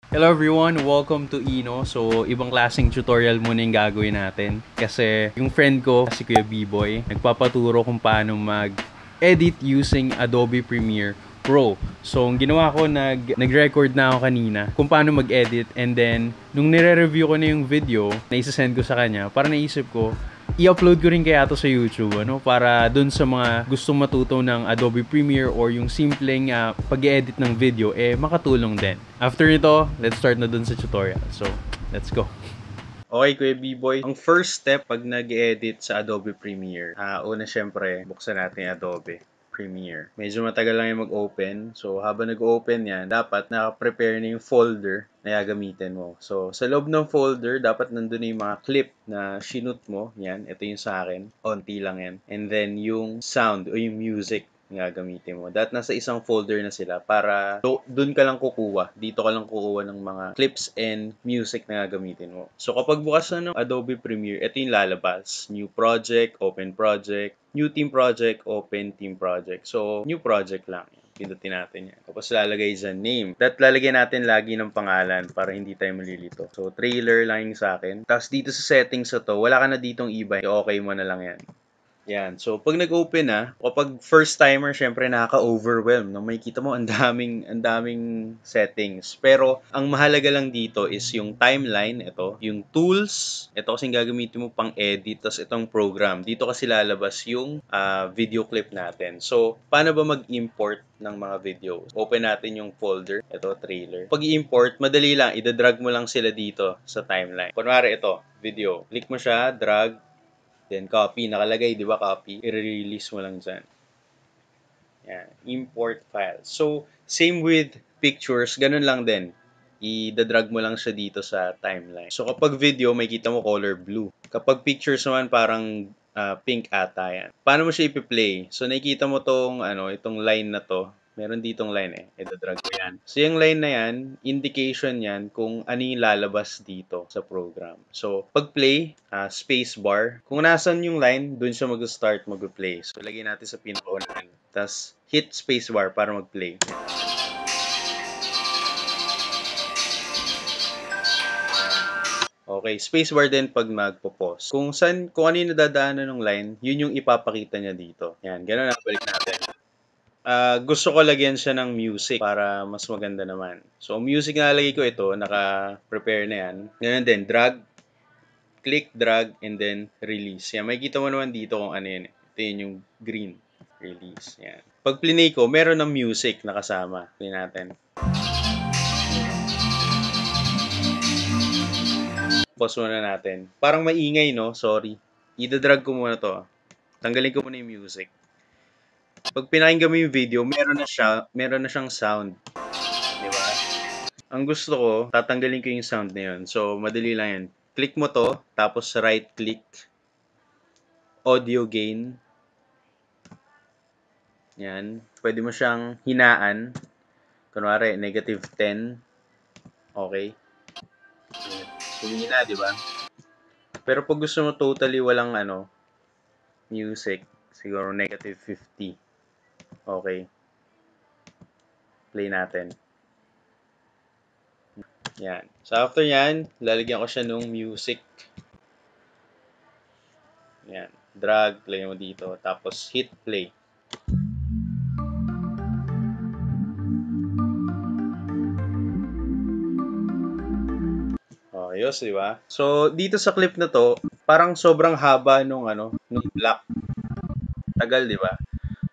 Hello everyone! Welcome to Ino. So, ibang klaseng tutorial muna yung gagawin natin. Kasi yung friend ko, si Kuya B-Boy, nagpapaturo kung paano mag-edit using Adobe Premiere Pro. So, ang ginawa ko, nag-record na ako kanina kung paano mag-edit. And then, nung nire-review ko na yung video na isa-send ko sa kanya, para naisip ko, i-upload ko rin kaya to sa YouTube, ano? Para dun sa mga gustong matuto ng Adobe Premiere or yung simpleng pag-edit ng video, makatulong din. After nito, let's start na dun sa tutorial. So, let's go. Okay, Kuya B-Boy. Ang first step pag nag-edit sa Adobe Premiere, una syempre, buksan natin yung Adobe Premiere. Medyo matagal lang yung mag-open. So, habang nag-open yan, dapat naka-prepare na yung folder na gagamitin mo. So, sa loob ng folder, dapat nandun na yung mga clip na shoot mo. Yan, ito yung sa akin. Onti lang yan. And then, yung sound o yung music nga gagamitin mo. Nasa isang folder na sila para doon ka lang kukuha. Dito ka lang kukuha ng mga clips and music na gagamitin mo. So kapag bukas na ng Adobe Premiere, ito yung lalabas. New project, open project, new team project, open team project. So new project lang. Pindutin natin yan. Tapos lalagay dyan name. Lalagyan natin lagi ng pangalan para hindi tayo malilito. So trailer lang yung sa akin. Tapos dito sa settings na to, wala ka na ditong iba. Okay mo na lang yan. Yan. So, pag nag-open na, kapag first timer, syempre nakaka-overwhelm. No? Makikita mo ang daming settings. Pero, ang mahalaga lang dito is yung timeline, ito, yung tools, ito kasi gagamitin mo pang edit, tapos itong program. Dito kasi lalabas yung video clip natin. So, paano ba mag-import ng mga video? Open natin yung folder, ito, trailer. Pag i-import, madali lang, idadrag mo lang sila dito sa timeline. Kunwari, ito, video. Click mo siya, drag, then copy, nakalagay, di ba copy? I-release mo lang dyan. Yan, import file. So, same with pictures, ganun lang din. I-drag mo lang siya dito sa timeline. So, kapag video, may kita mo color blue. Kapag pictures naman, parang pink ata yan. Paano mo siya i-play? So, nakikita mo itong line na to. Meron ditong line i-drag ko yan. So, yung line na yan, indication yan kung ano yung lalabas dito sa program. So, pag play, space bar. Kung nasan yung line, dun siya mag-start mag-play. So, lagyan natin sa pinaka-unahan. Tapos, hit space bar para mag-play. Okay, spacebar din pag magpo-pause. Kung ano yung nadadaanan ng line, yun yung ipapakita niya dito. Yan, ganun na, balik natin. Gusto ko lagyan siya ng music para mas maganda naman. So, music na lagay ko ito, naka-prepare na yan. Ganun din, drag, click, drag, and then release. Yan, makikita mo naman dito kung ano yun. Ito yun yung green. Release. Yan. Pag plinay ko, meron ng music na kasama. Play natin. Pause muna natin. Parang maingay, no? Sorry. Ida-drag ko muna to. Tanggalin ko muna yung music. Pag pinakinggan mo yung video, meron na siyang sound. Di ba? Ang gusto ko, tatanggalin ko yung sound na yun. So, madali lang yan. Click mo to, tapos right click, audio gain. Yan. Pwede mo siyang hinaan. Kunwari, -10. Okay. Humina, di ba? Pero pag gusto mo totally walang music, siguro -50. Okay. Play natin. Yan. So, after yan, lalagyan ko siya ng music. Yan. Drag, play mo dito. Tapos, hit play. Oh, ayos, di ba? So, dito sa clip na to, parang sobrang haba nung block. Tagal, di ba?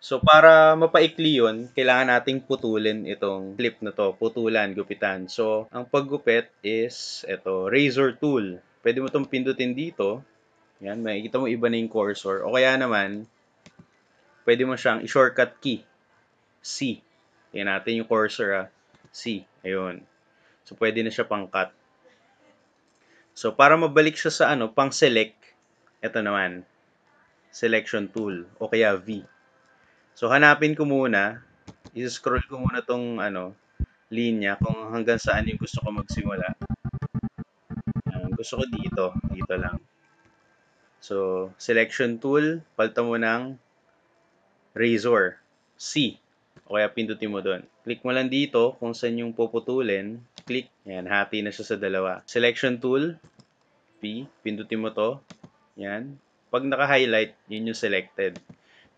So, para mapaikli yun, kailangan nating putulin itong clip na to. Putulan, gupitan. So, ang paggupit is, ito, razor tool. Pwede mo itong pindutin dito. Yan, makikita mo iba na yung cursor. O kaya naman, pwede mo siyang i-shortcut key. C. Tingnan natin yung cursor, C. Ayun. So, pwede na siya pang cut. So, para mabalik siya sa pang select, ito naman, selection tool, o kaya V. So, hanapin ko muna, i-scroll ko muna tong linya kung hanggang saan yung gusto ko magsimula. Gusto ko dito lang. So, selection tool, palta mo ng razor, C. O kaya pindutin mo doon. Click mo lang dito kung saan yung puputulin. click. Yan, hati na siya sa dalawa. Selection tool, P, pindutin mo to. Yan. Pag naka-highlight, yun yung selected.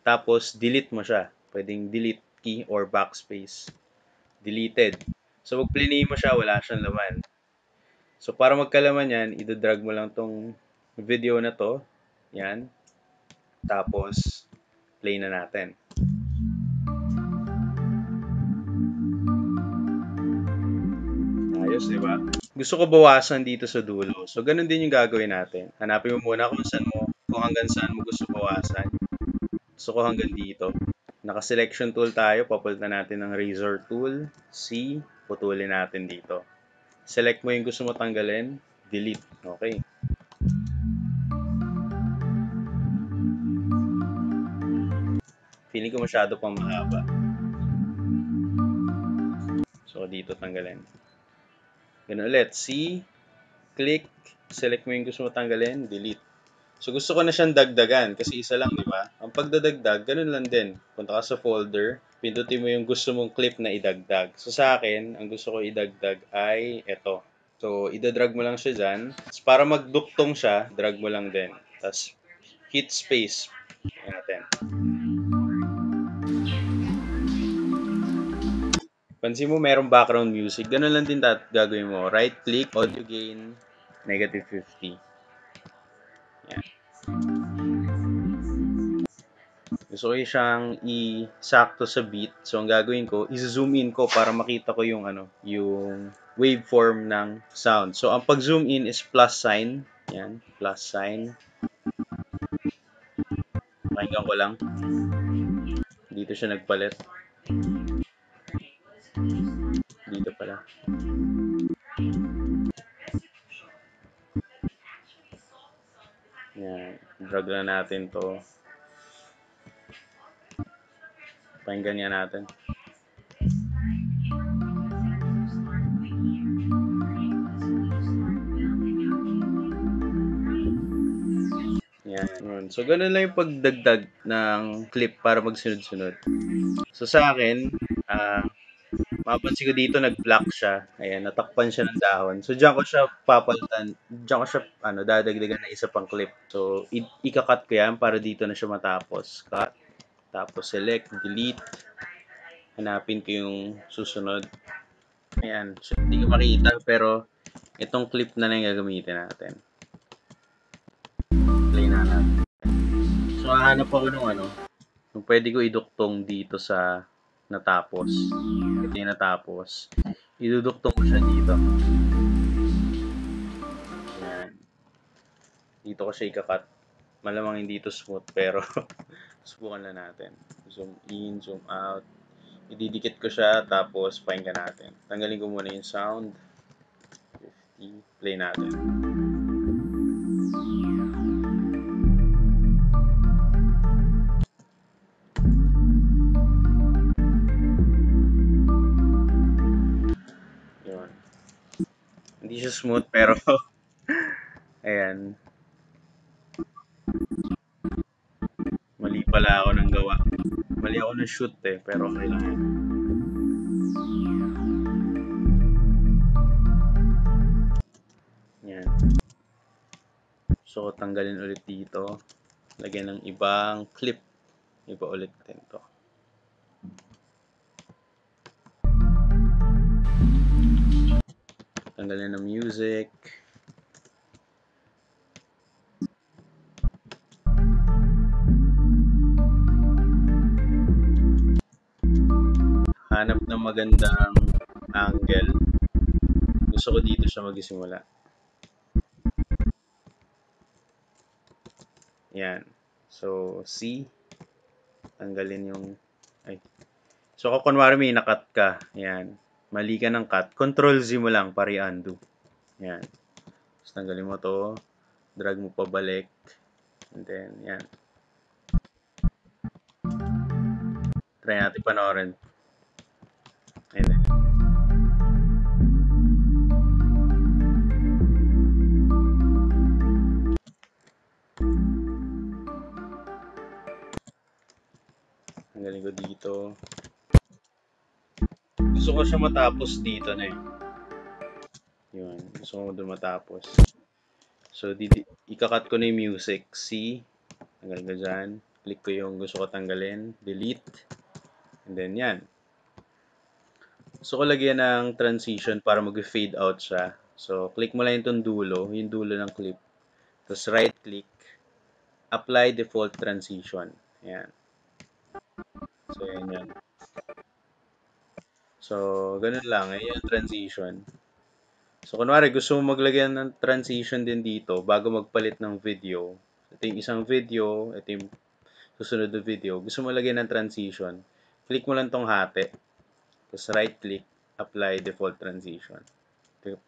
Tapos, delete mo siya. Pwedeng delete key or backspace. Deleted. So, pag play mo siya, wala siyang laman. So, para magkalaman yan, idadrag mo lang tong video na to. Yan. Tapos, play na natin. Ayos, di ba? Gusto ko bawasan dito sa dulo. So, ganun din yung gagawin natin. Hanapin mo muna kung hanggang saan mo gusto bawasan. Gusto ko hanggang dito. Naka-selection tool tayo. Papalitan natin ng razor tool. C. Putulin natin dito. Select mo yung gusto mo tanggalin. Delete. Okay. Feeling ko masyado pang mahaba. So, dito tanggalin. Ganun ulit. C. Click. Select mo yung gusto mo tanggalin. Delete. So, gusto ko na siyang dagdagan kasi isa lang, di ba? Ang pagdadagdag, ganun lang din. Punta ka sa folder, pindutin mo yung gusto mong clip na idagdag. So, sa akin, ang gusto ko idagdag ay ito. So, idadrag mo lang siya dyan. Tapos, para magduktong siya, drag mo lang din. Tapos, hit space. Ayan natin. Pansin mo, merong background music. Ganun lang din gagawin mo. Right click, audio gain, -50. Yan. Gusto ko siyang i-sakto sa beat. So, ang gagawin ko, i-zoom in ko para makita ko yung yung waveform ng sound. So, ang pag-zoom in is plus sign. Yan, plus sign. Pakinggan ko lang. Dito siya nagpalit. Dito pala. Yan, drag lang natin to. Pakinggan nga natin. Yan. So, ganun lang yung pagdagdag ng clip para magsunod-sunod. So, sa akin, mapansin ko dito nag-block siya. Ayan, natakpan siya ng dahon. So, diyan ko siya papalitan. Diyan ko siya, dadagdagan na isa pang clip. So, ika-cut ko yan para dito na siya matapos. Cut. Tapos, select, delete. Hanapin ko yung susunod. Ayan. So, hindi ko makita, pero itong clip na lang yung gagamitin natin. Play na natin. So, hahanap ako ng kung pwede ko iduktong dito sa natapos. Ito yung natapos. Iduduktong ko siya dito. Ayan. Dito ko siya ikakat. Malamang hindi ito smooth, pero subukan na natin. Zoom in, zoom out. Ididikit ko siya, tapos pakinggan natin. Tanggalin ko muna yung sound. 50. Play natin. Yun. Hindi siya smooth, pero ayan. Mali pala ako ng gawa. Mali ako ng shoot pero okay lang yan. Yan. So, tanggalin ulit dito. Lagyan ng ibang clip. Iba ulit din to. Tanggalin ng music. Hanap ng magandang angle. Gusto ko dito siya magsimula. Yan. So, C. Tanggalin yung... So, kung kunwari may nakat ka, yan. Mali ka ng cut. Control Z mo lang para i-undo. Yan. Tapos, tanggalin mo to. Drag mo pabalik. And then, yan. Try natin panoorin. Ayan. Tanggalin ko dito. Gusto ko siya matapos dito na Yun. Gusto ko doon matapos. So, ikakat ko na yung music. C. Tanggal ko dyan. Click ko yung gusto ko tanggalin. Delete. And then, yan. Gusto ko lagyan ng transition para mag-fade out siya. So, click mo lang yung dulo. Yung dulo ng clip. Tapos, right-click. Apply default transition. Yan. So, yan. So, ganun lang. Ayan yung transition. So, kunwari, gusto mo maglagyan ng transition din dito bago magpalit ng video. Ito yung isang video, ito yung susunod na video. Gusto mo lagyan ng transition. Click mo lang tong hati. Tapos right-click, apply default transition. Ito,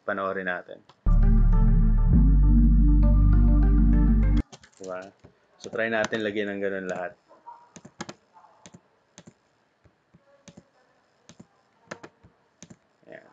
panoorin natin. Diba? So, try natin lagyan ng ganun lahat. Ayan.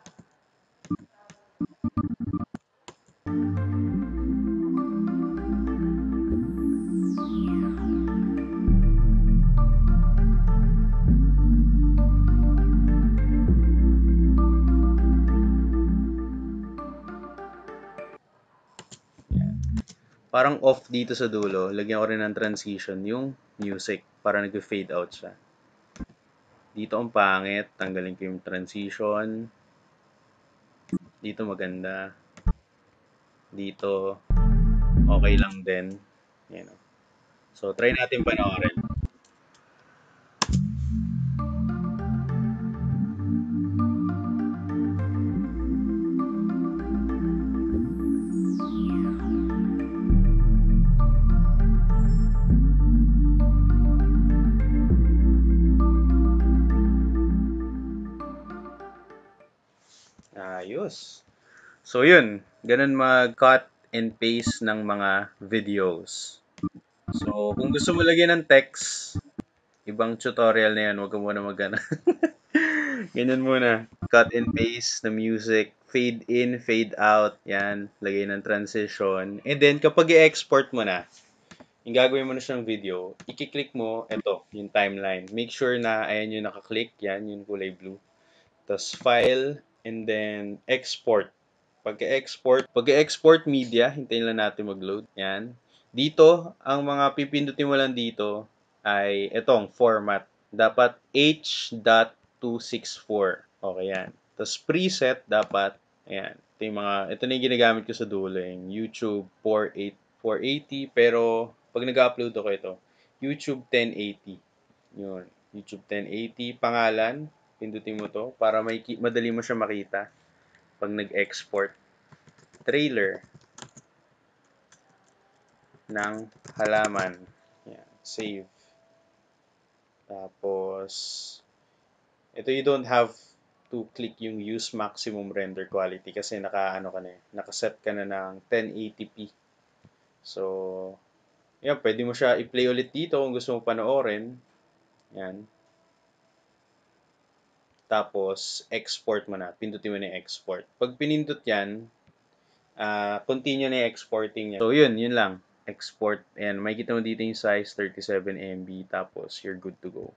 Parang off dito sa dulo. Lagyan ko rin ng transition yung music para nag-fade out siya. Dito ang pangit. Tanggalin ko yung transition. Dito maganda. Dito okay lang din. Yan. So, try natin panoorin. Ayos. So, yun. Ganun mag-cut and paste ng mga videos. So, kung gusto mo lagyan ng text, ibang tutorial na yan. Huwag ka muna mag-ano. Ganyan muna. Cut and paste na music. Fade in, fade out. Yan. Lagay ng transition. And then, kapag i-export mo na, yung gagawin mo na siyang video, i-click mo, ito, yung timeline. Make sure na, ayan yung nakaklick. Yan, yung kulay blue. Tapos, file, and then, export. Pag-export media, hintayin lang natin mag-load. Yan. Dito, ang mga pipindutin mo lang dito ay itong format. Dapat H.264. Okay yan. Tapos preset dapat, ayan. Ito na yung ginagamit ko sa dulo. Yung YouTube 480. Pero, pag nag-upload ako ito, YouTube 1080. Yun. YouTube 1080. Pangalan, pindutin mo to para madali mo siya makita pag nag-export. Trailer ng halaman. Yan. Save. Tapos, ito you don't have to click yung use maximum render quality kasi nakaset ka na ng 1080p. So, yan, pwede mo siya i-play ulit dito kung gusto mo panoorin. Yan. Tapos, export mo na. Pindutin mo na yung export. Pag pinindot yan, continue na yung exporting niya. So, yun lang. Export. Ayan, makikita mo dito yung size, 37 MB. Tapos, you're good to go.